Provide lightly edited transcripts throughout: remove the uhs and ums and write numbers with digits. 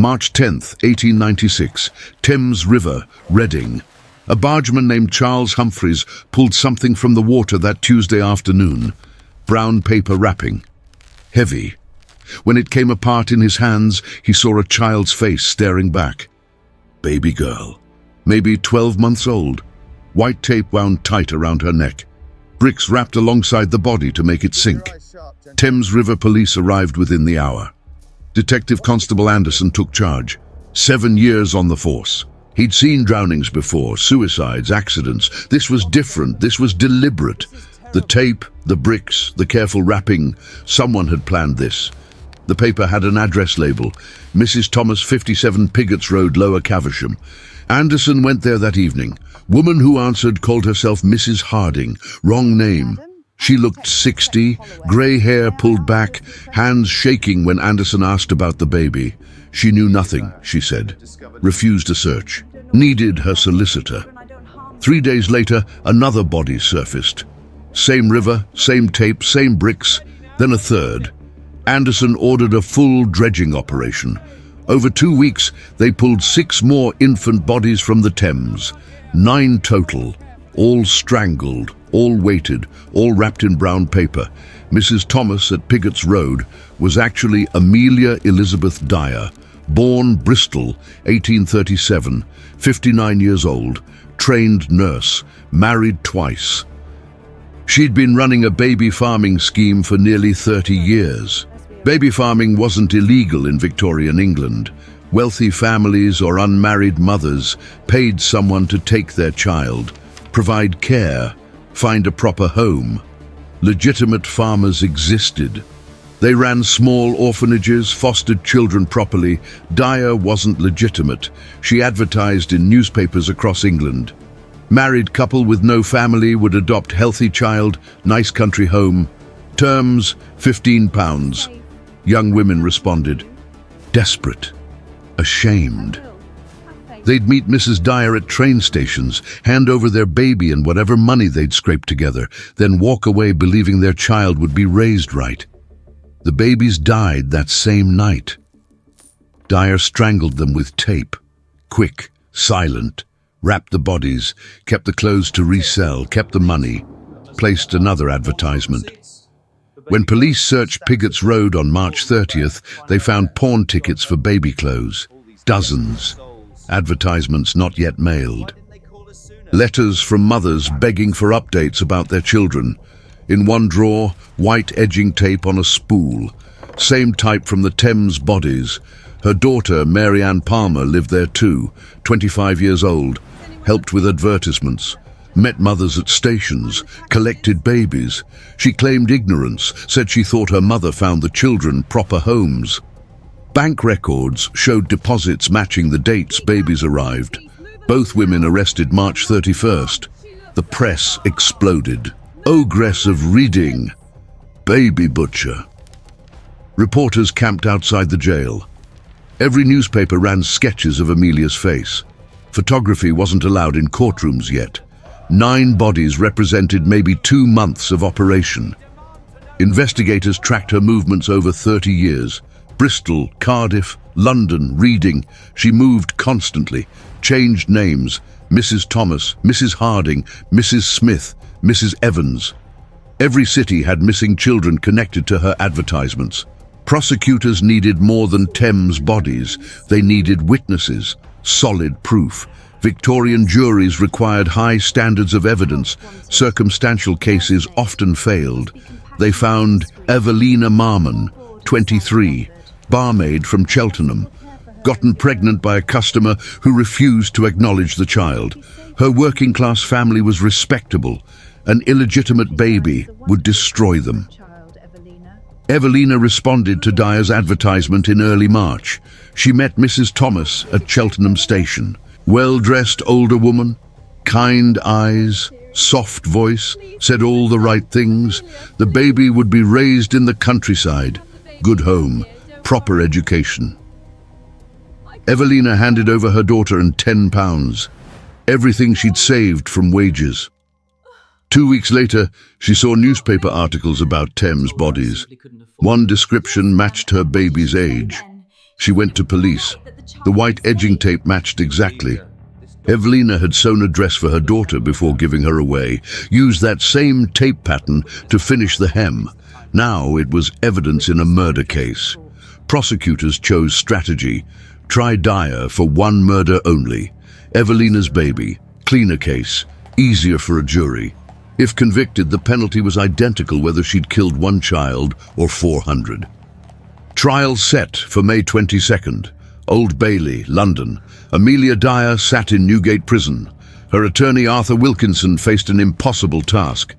March 10th, 1896, Thames River, Reading. A bargeman named Charles Humphreys pulled something from the water that Tuesday afternoon. Brown paper wrapping. Heavy. When it came apart in his hands, he saw a child's face staring back. Baby girl. Maybe 12 months old. White tape wound tight around her neck. Bricks wrapped alongside the body to make it sink. Thames River police arrived within the hour. Detective Constable Anderson took charge. 7 years on the force. He'd seen drownings before, suicides, accidents. This was different, this was deliberate. The tape, the bricks, the careful wrapping, someone had planned this. The paper had an address label, Mrs. Thomas, 57 Pigots Road, Lower Caversham. Anderson went there that evening. Woman who answered called herself Mrs. Harding. Wrong name. She looked 60, grey hair pulled back, hands shaking when Anderson asked about the baby. She knew nothing, she said. Refused a search. Needed her solicitor. 3 days later, another body surfaced. Same river, same tape, same bricks, then a third. Anderson ordered a full dredging operation. Over 2 weeks, they pulled 6 more infant bodies from the Thames. 9 total, all strangled, all weighted, all wrapped in brown paper. Mrs. Thomas at Pigots Road was actually Amelia Elizabeth Dyer, born Bristol, 1837, 59 years old, trained nurse, married twice. She'd been running a baby farming scheme for nearly 30 years. Baby farming wasn't illegal in Victorian England. Wealthy families or unmarried mothers paid someone to take their child, provide care, find a proper home. Legitimate farmers existed. They ran small orphanages, fostered children properly. Dyer wasn't legitimate. She advertised in newspapers across England. Married couple with no family would adopt healthy child, nice country home. Terms, £15. Young women responded. Desperate. Ashamed. They'd meet Mrs. Dyer at train stations, hand over their baby and whatever money they'd scraped together, then walk away believing their child would be raised right. The babies died that same night. Dyer strangled them with tape. Quick, silent. Wrapped the bodies, kept the clothes to resell, kept the money, placed another advertisement. When police searched Pigots Road on March 30th, they found pawn tickets for baby clothes. Dozens. Advertisements not yet mailed. Letters from mothers begging for updates about their children. In one drawer, white edging tape on a spool. Same type from the Thames bodies. Her daughter, Mary Ann Palmer, lived there too, 25 years old. Helped with advertisements. Met mothers at stations, collected babies. She claimed ignorance, said she thought her mother found the children proper homes. Bank records showed deposits matching the dates babies arrived. Both women arrested March 31st. The press exploded. Ogress of Reading. Baby butcher. Reporters camped outside the jail. Every newspaper ran sketches of Amelia's face. Photography wasn't allowed in courtrooms yet. 9 bodies represented maybe 2 months of operation. Investigators tracked her movements over 30 years. Bristol, Cardiff, London, Reading. She moved constantly, changed names. Mrs. Thomas, Mrs. Harding, Mrs. Smith, Mrs. Evans. Every city had missing children connected to her advertisements. Prosecutors needed more than Thames bodies. They needed witnesses, solid proof. Victorian juries required high standards of evidence. Circumstantial cases often failed. They found Evelina Marmon, 23, barmaid from Cheltenham, gotten pregnant by a customer who refused to acknowledge the child. Her working-class family was respectable. An illegitimate baby would destroy them. Evelina responded to Dyer's advertisement in early March. She met Mrs. Thomas at Cheltenham Station. Well-dressed older woman, kind eyes, soft voice, said all the right things. The baby would be raised in the countryside. Good home, proper education. Evelina handed over her daughter and £10, everything she'd saved from wages. 2 weeks later, she saw newspaper articles about Thames bodies. One description matched her baby's age. She went to police. The white edging tape matched exactly. Evelina had sewn a dress for her daughter before giving her away, used that same tape pattern to finish the hem. Now it was evidence in a murder case. Prosecutors chose strategy. Try Dyer for one murder only. Evelina's baby. Cleaner case. Easier for a jury. If convicted, the penalty was identical whether she'd killed one child or 400. Trial set for May 22nd. Old Bailey, London. Amelia Dyer sat in Newgate Prison. Her attorney Arthur Wilkinson faced an impossible task.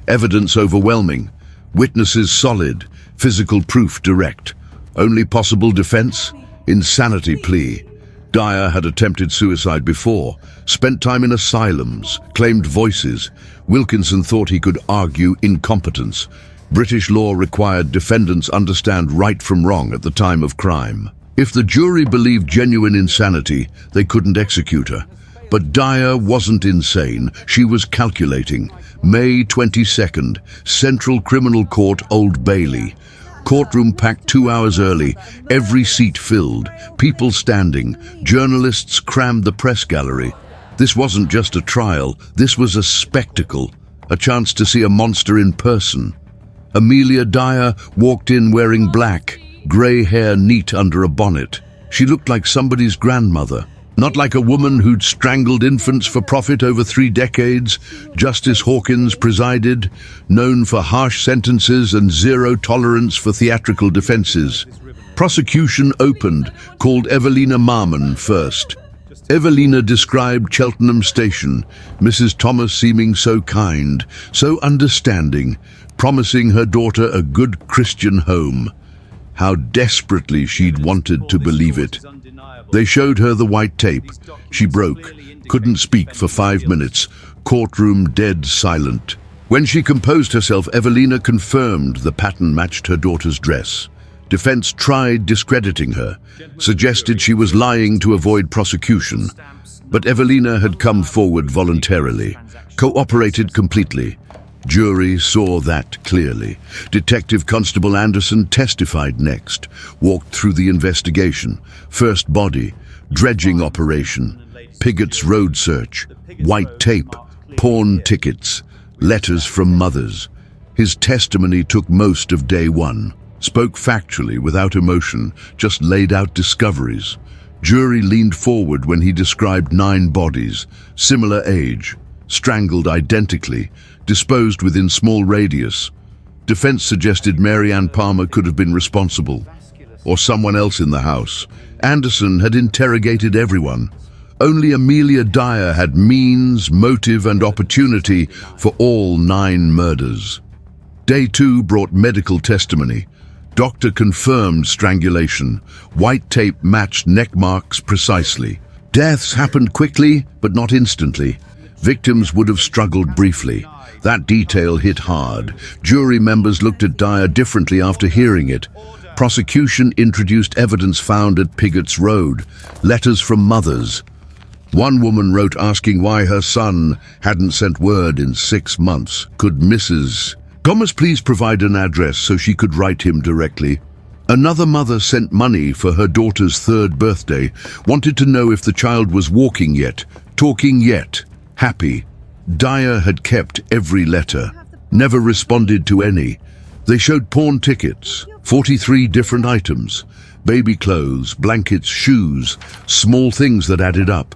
Evidence overwhelming. Witnesses solid. Physical proof direct. Only possible defense? Insanity plea. Dyer had attempted suicide before, spent time in asylums, claimed voices. Wilkinson thought he could argue incompetence. British law required defendants understand right from wrong at the time of crime. If the jury believed genuine insanity, they couldn't execute her. But Dyer wasn't insane. She was calculating. May 22nd, Central Criminal Court, Old Bailey. Courtroom packed 2 hours early, every seat filled, people standing, journalists crammed the press gallery. This wasn't just a trial, this was a spectacle, a chance to see a monster in person. Amelia Dyer walked in wearing black, grey hair neat under a bonnet. She looked like somebody's grandmother. Not like a woman who'd strangled infants for profit over 3 decades. Justice Hawkins presided, known for harsh sentences and zero tolerance for theatrical defenses. Prosecution opened, called Evelina Marmon first. Evelina described Cheltenham Station, Mrs. Thomas seeming so kind, so understanding, promising her daughter a good Christian home. How desperately she'd wanted to believe it. They showed her the white tape. She broke, couldn't speak for 5 minutes, courtroom dead silent. When she composed herself, Evelina confirmed the pattern matched her daughter's dress. Defense tried discrediting her, suggested she was lying to avoid prosecution. But Evelina had come forward voluntarily, cooperated completely. Jury saw that clearly. Detective Constable Anderson testified next, walked through the investigation, first body, dredging operation, Pigott's road search, white tape, pawn tickets, letters from mothers. His testimony took most of day one, spoke factually without emotion, just laid out discoveries. Jury leaned forward when he described 9 bodies, similar age, strangled identically, disposed within small radius. Defense suggested Mary Ann Palmer could have been responsible, or someone else in the house. Anderson had interrogated everyone. Only Amelia Dyer had means, motive, and opportunity for all 9 murders. Day 2 brought medical testimony. Doctor confirmed strangulation. White tape matched neck marks precisely. Deaths happened quickly, but not instantly. Victims would have struggled briefly. That detail hit hard. Jury members looked at Dyer differently after hearing it. Prosecution introduced evidence found at Pigott's Road, letters from mothers. One woman wrote asking why her son hadn't sent word in 6 months. Could Mrs. Thomas please provide an address so she could write him directly? Another mother sent money for her daughter's 3rd birthday, wanted to know if the child was walking yet, talking yet, happy. Dyer had kept every letter, never responded to any. They showed pawn tickets, 43 different items, baby clothes, blankets, shoes, small things that added up.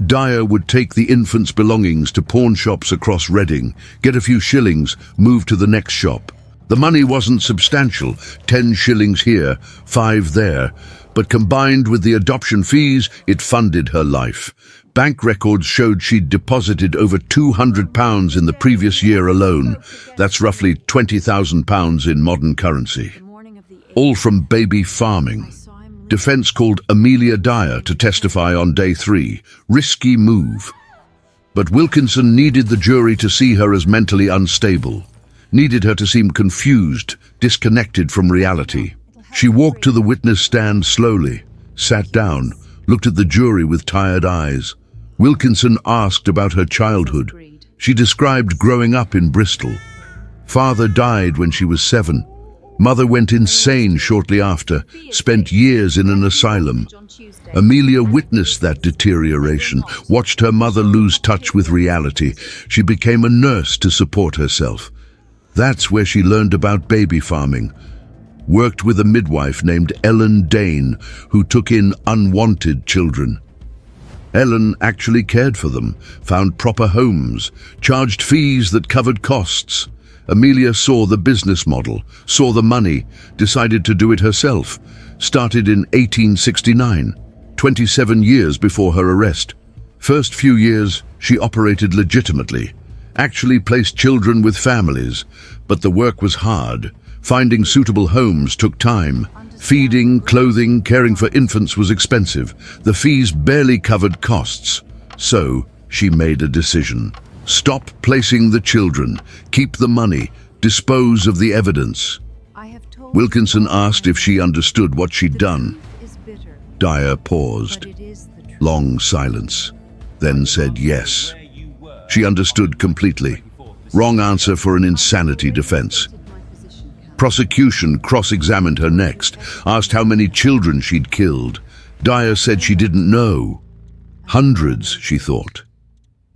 Dyer would take the infant's belongings to pawn shops across Reading, get a few shillings, move to the next shop. The money wasn't substantial, 10 shillings here, 5 there, but combined with the adoption fees, it funded her life. Bank records showed she'd deposited over £200 in the previous year alone. That's roughly £20,000 in modern currency. All from baby farming. Defense called Amelia Dyer to testify on day 3. Risky move. But Wilkinson needed the jury to see her as mentally unstable. Needed her to seem confused, disconnected from reality. She walked to the witness stand slowly, sat down, looked at the jury with tired eyes. Wilkinson asked about her childhood. She described growing up in Bristol. Father died when she was 7. Mother went insane shortly after, spent years in an asylum. Amelia witnessed that deterioration, watched her mother lose touch with reality. She became a nurse to support herself. That's where she learned about baby farming. Worked with a midwife named Ellen Dane, who took in unwanted children. Ellen actually cared for them, found proper homes, charged fees that covered costs. Amelia saw the business model, saw the money, decided to do it herself. Started in 1869, 27 years before her arrest. First few years, she operated legitimately, actually placed children with families, but the work was hard. Finding suitable homes took time. Feeding, clothing, caring for infants was expensive. The fees barely covered costs. So, she made a decision. Stop placing the children, keep the money, dispose of the evidence. Wilkinson asked if she understood what she'd done. Dyer paused. Long silence, then said yes. She understood completely. Wrong answer for an insanity defense. Prosecution cross-examined her next, asked how many children she'd killed. Dyer said she didn't know. Hundreds, she thought.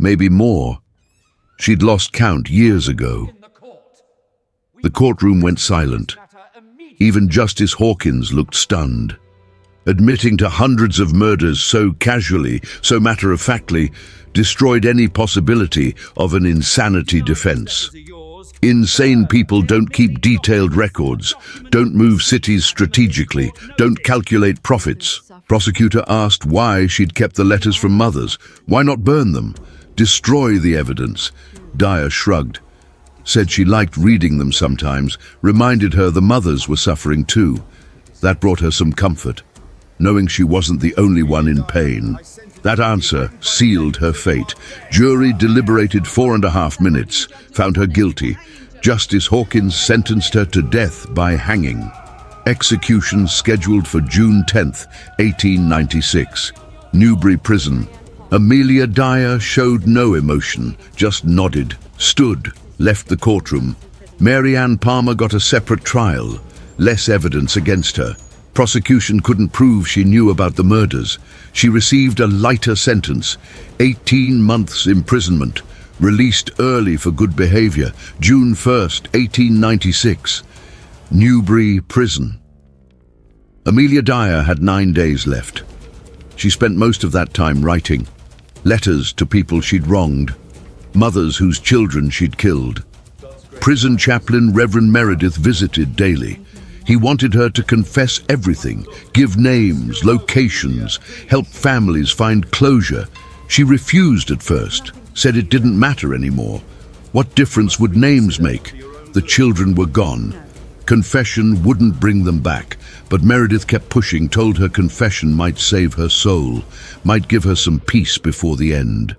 Maybe more. She'd lost count years ago. The courtroom went silent. Even Justice Hawkins looked stunned. Admitting to hundreds of murders so casually, so matter-of-factly, destroyed any possibility of an insanity defense. Insane people don't keep detailed records, don't move cities strategically, don't calculate profits. Prosecutor asked why she'd kept the letters from mothers. Why not burn them? Destroy the evidence. Dyer shrugged. Said she liked reading them sometimes, reminded her the mothers were suffering too. That brought her some comfort, knowing she wasn't the only one in pain. That answer sealed her fate. Jury deliberated 4.5 minutes, found her guilty. Justice Hawkins sentenced her to death by hanging. Execution scheduled for June 10th, 1896. Newbury Prison. Amelia Dyer showed no emotion, just nodded, stood, left the courtroom. Mary Ann Palmer got a separate trial, less evidence against her. Prosecution couldn't prove she knew about the murders. She received a lighter sentence, 18 months imprisonment, released early for good behavior, June 1st, 1896. Newbury Prison. Amelia Dyer had 9 days left. She spent most of that time writing. Letters to people she'd wronged, mothers whose children she'd killed. Prison chaplain Reverend Meredith visited daily. He wanted her to confess everything, give names, locations, help families find closure. She refused at first, said it didn't matter anymore. What difference would names make? The children were gone. Confession wouldn't bring them back, but Meredith kept pushing, told her confession might save her soul, might give her some peace before the end.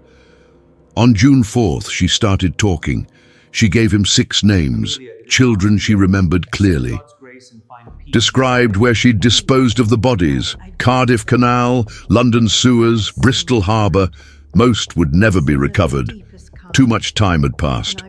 On June 4th, she started talking. She gave him 6 names, children she remembered clearly. Described where she'd disposed of the bodies: Cardiff Canal, London sewers, Bristol Harbour. Most would never be recovered. Too much time had passed.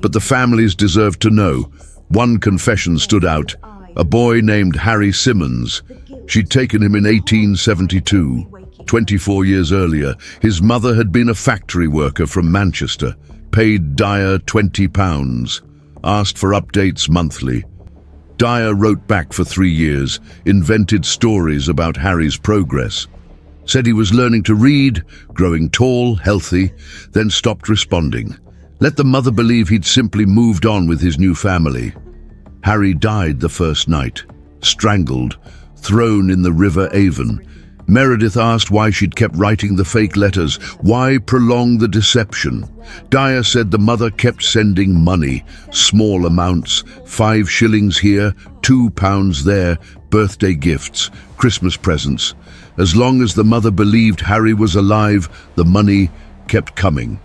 But the families deserved to know. One confession stood out: a boy named Harry Simmons. She'd taken him in 1872. 24 years earlier, his mother had been a factory worker from Manchester, paid Dyer £20, asked for updates monthly. Dyer wrote back for 3 years, invented stories about Harry's progress. Said he was learning to read, growing tall, healthy, then stopped responding. Let the mother believe he'd simply moved on with his new family. Harry died the first night, strangled, thrown in the River Avon. Meredith asked why she'd kept writing the fake letters. Why prolong the deception? Dyer said the mother kept sending money, small amounts, 5 shillings here, £2 there, birthday gifts, Christmas presents. As long as the mother believed Harry was alive, the money kept coming.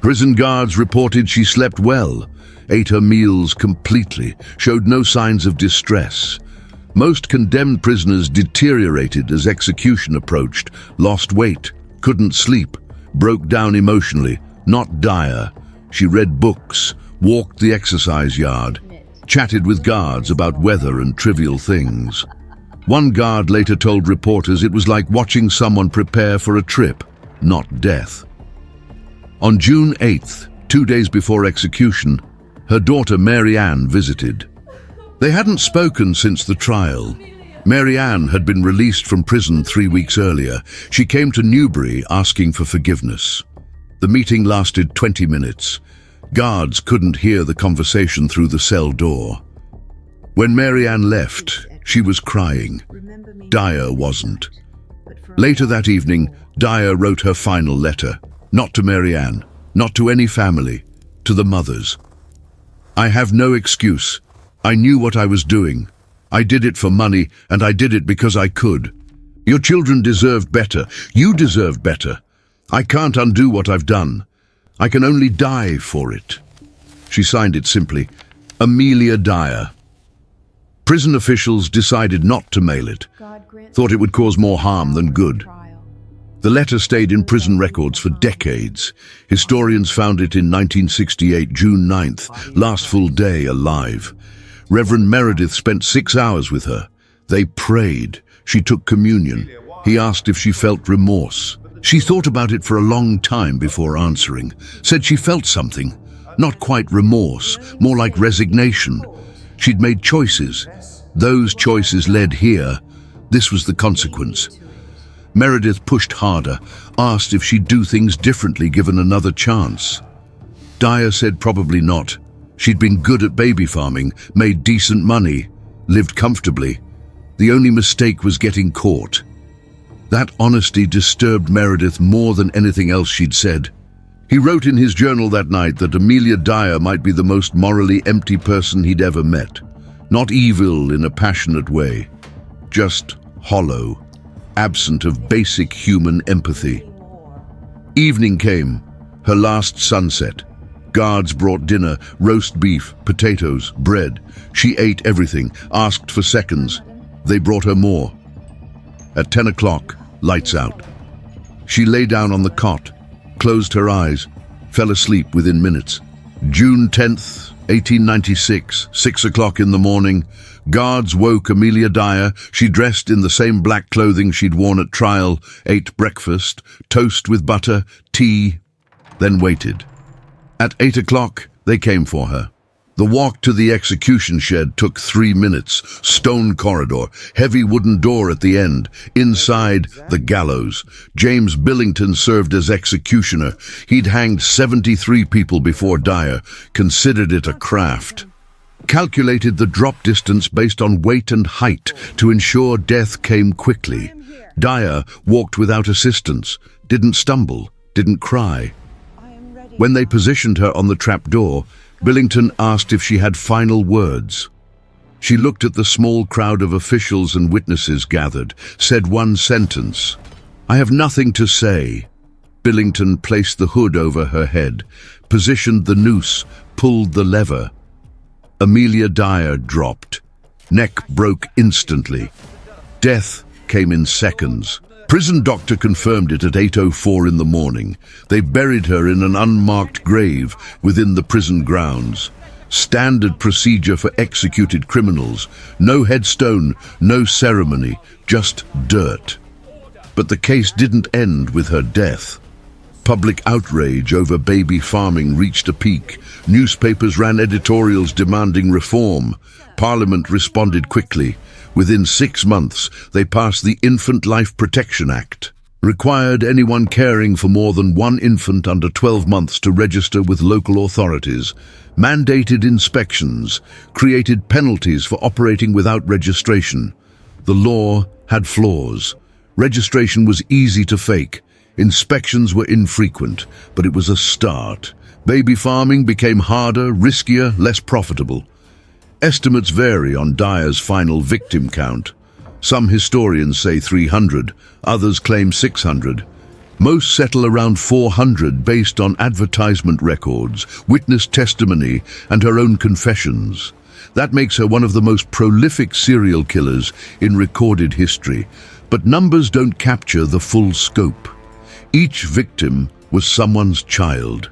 Prison guards reported she slept well, ate her meals completely, showed no signs of distress. Most condemned prisoners deteriorated as execution approached, lost weight, couldn't sleep, broke down emotionally. Not Dyer. She read books, walked the exercise yard. chatted with guards about weather and trivial things. One guard later told reporters it was like watching someone prepare for a trip, not death. On June 8th, 2 days before execution, her daughter Mary Ann visited. They hadn't spoken since the trial. Mary Ann had been released from prison 3 weeks earlier. She came to Newbury asking for forgiveness. The meeting lasted 20 minutes. Guards couldn't hear the conversation through the cell door. When Mary Ann left, she was crying. Dyer wasn't. Later that evening, Dyer wrote her final letter. Not to Mary Ann, not to any family, to the mothers. I have no excuse. I knew what I was doing. I did it for money, and I did it because I could. Your children deserved better. You deserve better. I can't undo what I've done. I can only die for it. She signed it simply, Amelia Dyer. Prison officials decided not to mail it, thought it would cause more harm than good. The letter stayed in prison records for decades. Historians found it in 1968, June 9th, last full day alive. Reverend Meredith spent 6 hours with her. They prayed. She took communion. He asked if she felt remorse. She thought about it for a long time before answering. Said she felt something. Not quite remorse, more like resignation. She'd made choices. Those choices led here. This was the consequence. Meredith pushed harder, asked if she'd do things differently given another chance. Dyer said probably not. She'd been good at baby farming, made decent money, lived comfortably. The only mistake was getting caught. That honesty disturbed Meredith more than anything else she'd said. He wrote in his journal that night that Amelia Dyer might be the most morally empty person he'd ever met. Not evil in a passionate way, just hollow, absent of basic human empathy. Evening came, her last sunset. Guards brought dinner, roast beef, potatoes, bread. She ate everything, asked for seconds. They brought her more. At 10 o'clock, lights out. She lay down on the cot, closed her eyes, fell asleep within minutes. June 10th, 1896, 6 o'clock in the morning. Guards woke Amelia Dyer. She dressed in the same black clothing she'd worn at trial, ate breakfast, toast with butter, tea, then waited. At 8 o'clock, they came for her. The walk to the execution shed took 3 minutes. Stone corridor, heavy wooden door at the end. Inside, the gallows. James Billington served as executioner. He'd hanged 73 people before Dyer, considered it a craft. Calculated the drop distance based on weight and height to ensure death came quickly. Dyer walked without assistance, didn't stumble, didn't cry. When they positioned her on the trapdoor, Billington asked if she had final words. She looked at the small crowd of officials and witnesses gathered, said one sentence, "I have nothing to say." Billington placed the hood over her head, positioned the noose, pulled the lever. Amelia Dyer dropped. Neck broke instantly. Death came in seconds. Prison doctor confirmed it at 8:04 in the morning. They buried her in an unmarked grave within the prison grounds. Standard procedure for executed criminals. No headstone, no ceremony, just dirt. But the case didn't end with her death. Public outrage over baby farming reached a peak. Newspapers ran editorials demanding reform. Parliament responded quickly. Within 6 months, they passed the Infant Life Protection Act. Required anyone caring for more than one infant under 12 months to register with local authorities. Mandated inspections. Created penalties for operating without registration. The law had flaws. Registration was easy to fake. Inspections were infrequent, but it was a start. Baby farming became harder, riskier, less profitable. Estimates vary on Dyer's final victim count. Some historians say 300, others claim 600. Most settle around 400 based on advertisement records, witness testimony, and her own confessions. That makes her one of the most prolific serial killers in recorded history. But numbers don't capture the full scope. Each victim was someone's child.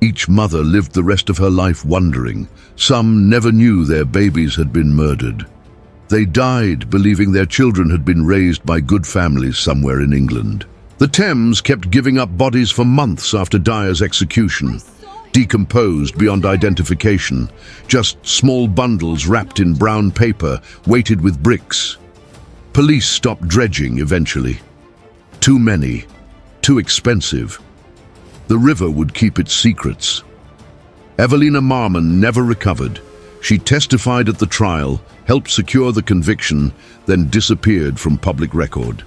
Each mother lived the rest of her life wondering. Some never knew their babies had been murdered. They died believing their children had been raised by good families somewhere in England. The Thames kept giving up bodies for months after Dyer's execution, decomposed beyond identification, just small bundles wrapped in brown paper, weighted with bricks. Police stopped dredging eventually. Too many, too expensive. The river would keep its secrets. Evelina Marmon never recovered. She testified at the trial, helped secure the conviction, then disappeared from public record.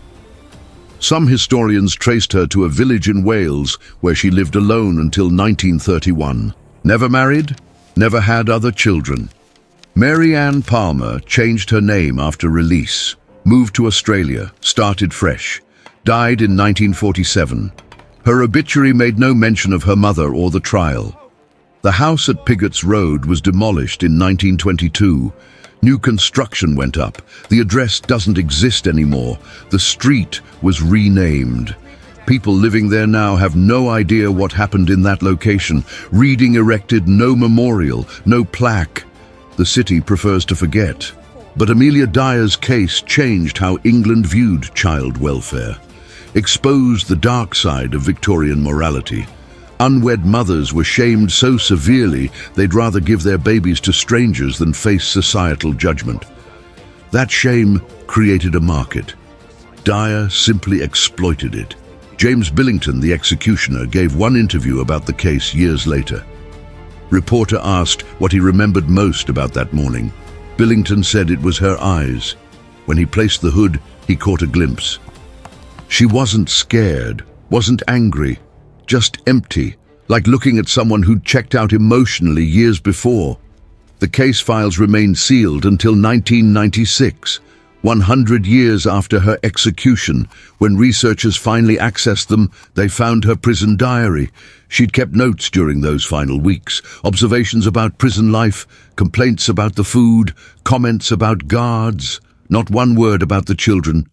Some historians traced her to a village in Wales where she lived alone until 1931. Never married, never had other children. Mary Ann Palmer changed her name after release, moved to Australia, started fresh, died in 1947. Her obituary made no mention of her mother or the trial. The house at Pigott's Road was demolished in 1922. New construction went up. The address doesn't exist anymore. The street was renamed. People living there now have no idea what happened in that location. Reading erected no memorial, no plaque. The city prefers to forget. But Amelia Dyer's case changed how England viewed child welfare, exposed the dark side of Victorian morality. Unwed mothers were shamed so severely they'd rather give their babies to strangers than face societal judgment. That shame created a market. Dyer simply exploited it. James Billington, the executioner, gave one interview about the case years later. Reporter asked what he remembered most about that morning. Billington said it was her eyes. When he placed the hood, he caught a glimpse. She wasn't scared, wasn't angry, just empty, like looking at someone who'd checked out emotionally years before. The case files remained sealed until 1996, 100 years after her execution. When researchers finally accessed them, they found her prison diary. She'd kept notes during those final weeks, observations about prison life, complaints about the food, comments about guards. Not one word about the children,